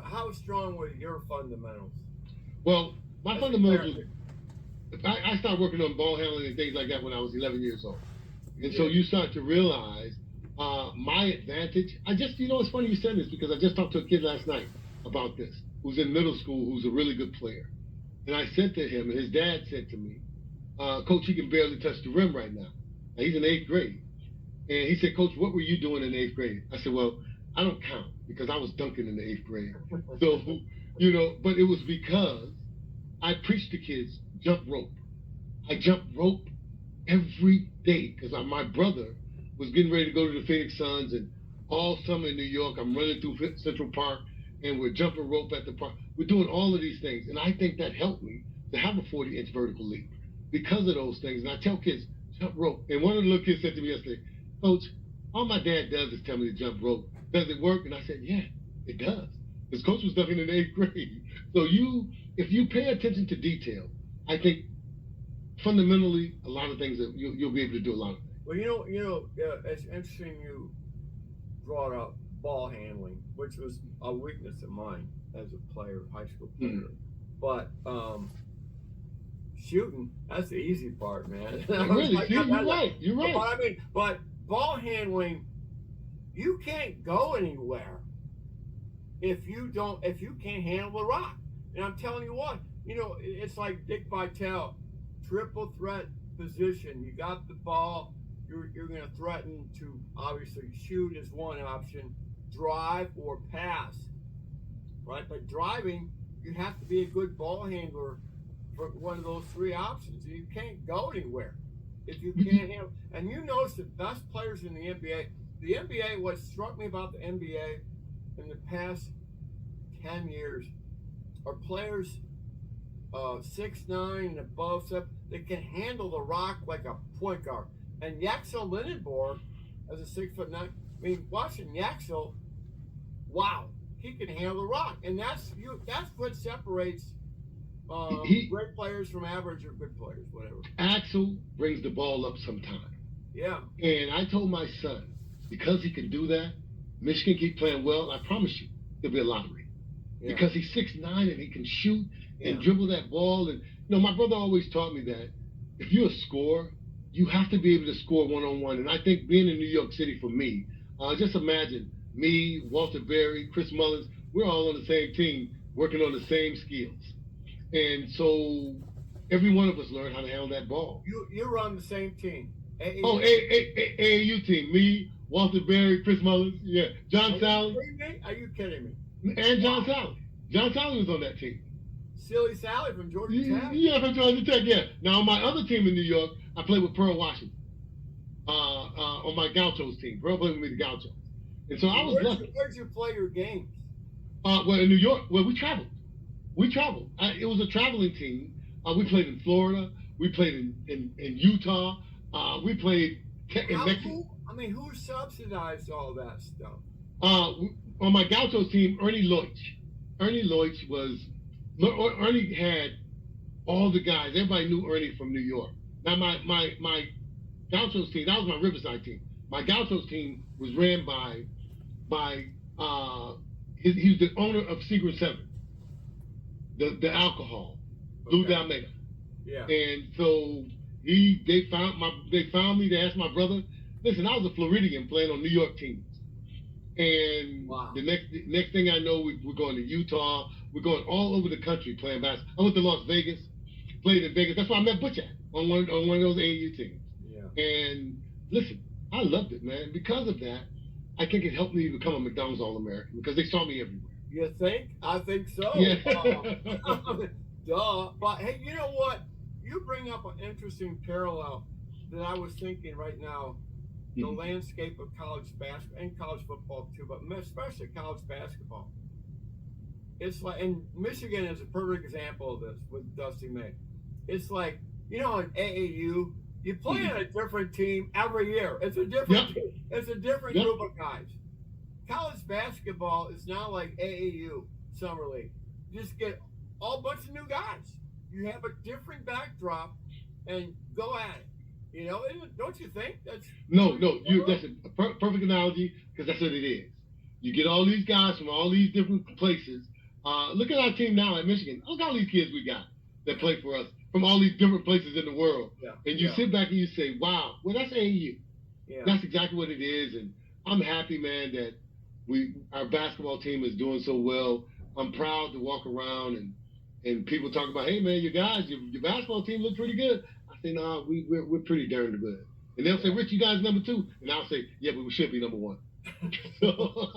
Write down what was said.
how strong were your fundamentals? Well, my As a fundamentals player, was I started working on ball handling and things like that when I was 11 years old. you And so did. you start to realize my advantage. It's funny you said this because I just talked to a kid last night about this who's in middle school who's a really good player. And I said to him, and his dad said to me, Coach, he can barely touch the rim right now. Now he's in eighth grade. And he said, Coach, what were you doing in eighth grade? I said, well, I don't count because I was dunking in the eighth grade. So, but it was because I preached to kids jump rope. I jumped rope every day because my brother was getting ready to go to the Phoenix Suns, and all summer in New York, I'm running through Central Park, and we're jumping rope at the park. We're doing all of these things, and I think that helped me to have a 40-inch vertical leap because of those things. And I tell kids, jump rope. And one of the little kids said to me yesterday, Coach, all my dad does is tell me to jump rope. Does it work? And I said, yeah, it does. Because Coach was dunking in the eighth grade. So if you pay attention to detail, I think fundamentally, a lot of things that you'll be able to do a lot of things. Well, it's interesting you brought up ball handling, which was a weakness of mine as a player, high school player. Mm. But shooting, that's the easy part, man. Really, see, you're right. You're right. But ball handling, you can't go anywhere if you can't handle the rock. And I'm telling you what, it's like Dick Vitale, triple threat position. You got the ball, you're going to threaten to obviously shoot is one option, drive or pass, right? But driving, you have to be a good ball handler for one of those three options. You can't go anywhere if you can't handle. And you notice the best players in the NBA. The NBA, what struck me about the NBA in the past 10 years are players 6'9" and above, that can handle the rock like a point guard. And Yaxel Lindenborg, as a 6'9", I mean, watching Yaxel, wow, he can handle the rock, and that's what separates great players from average or good players, whatever. Axel brings the ball up sometime. Yeah. And I told my son, because he can do that, Michigan keep playing well, I promise you, there'll be a lottery. Yeah. Because he's 6'9" and he can shoot and dribble that ball. And my brother always taught me that if you're a scorer, you have to be able to score one-on-one. And I think being in New York City for me, just imagine me, Walter Berry, Chris Mullins, we're all on the same team working on the same skills. And so every one of us learned how to handle that ball. You were on the same team. AAU. Oh, AAU team. Me, Walter Berry, Chris Mullins, yeah. John Sally. Are you kidding me? And John Sally. John Sally was on that team. Silly Sally from Georgia Tech? Yeah, from Georgia Tech, yeah. Now, on my other team in New York, I played with Pearl Washington. On my Gauchos team. Pearl played with me, the Gauchos. And so I was lucky. Where'd you play your games? Well, in New York, we traveled. It was a traveling team. We played in Florida. We played in Utah. We played in Mexico. Who subsidized all that stuff? On my Gauchos team, Ernie Leutsch. Ernie had all the guys. Everybody knew Ernie from New York. Now, my Gauchos team, that was my Riverside team. My Gauchos team was ran by he was the owner of Secret 7, the alcohol, Lou Dalmeda. Yeah. And so they found me. They asked my brother. Listen, I was a Floridian playing on New York teams. And the next thing I know, we're going to Utah. We're going all over the country playing basketball. I went to Las Vegas, played in Vegas. That's where I met Butch at on one of those AAU teams. Yeah. And listen, I loved it, man. Because of that, I think it helped me become a McDonald's All-American because they saw me everywhere. You think? I think so. Yeah. Duh. But hey, you know what? You bring up an interesting parallel that I was thinking right now. The landscape of college basketball and college football too, but especially college basketball. It's like, and Michigan is a perfect example of this with Dusty May. It's like, in AAU, you play on a different team every year. It's a different team. It's a different group of guys. College basketball is not like AAU summer league. You just get all bunch of new guys. You have a different backdrop and go at it. Don't you think? That's that's a perfect analogy because that's what it is. You get all these guys from all these different places. Look at our team now at Michigan. Look at all these kids we got that play for us from all these different places in the world. Yeah. And you sit back and you say, wow, well, that's AAU. Yeah. That's exactly what it is. And I'm happy, man, that our basketball team is doing so well. I'm proud to walk around and people talk about, hey, man, your basketball team look pretty good. I say, nah, we're pretty darn good. And they'll say, Rich, you guys number 2. And I'll say, yeah, but we should be number 1. So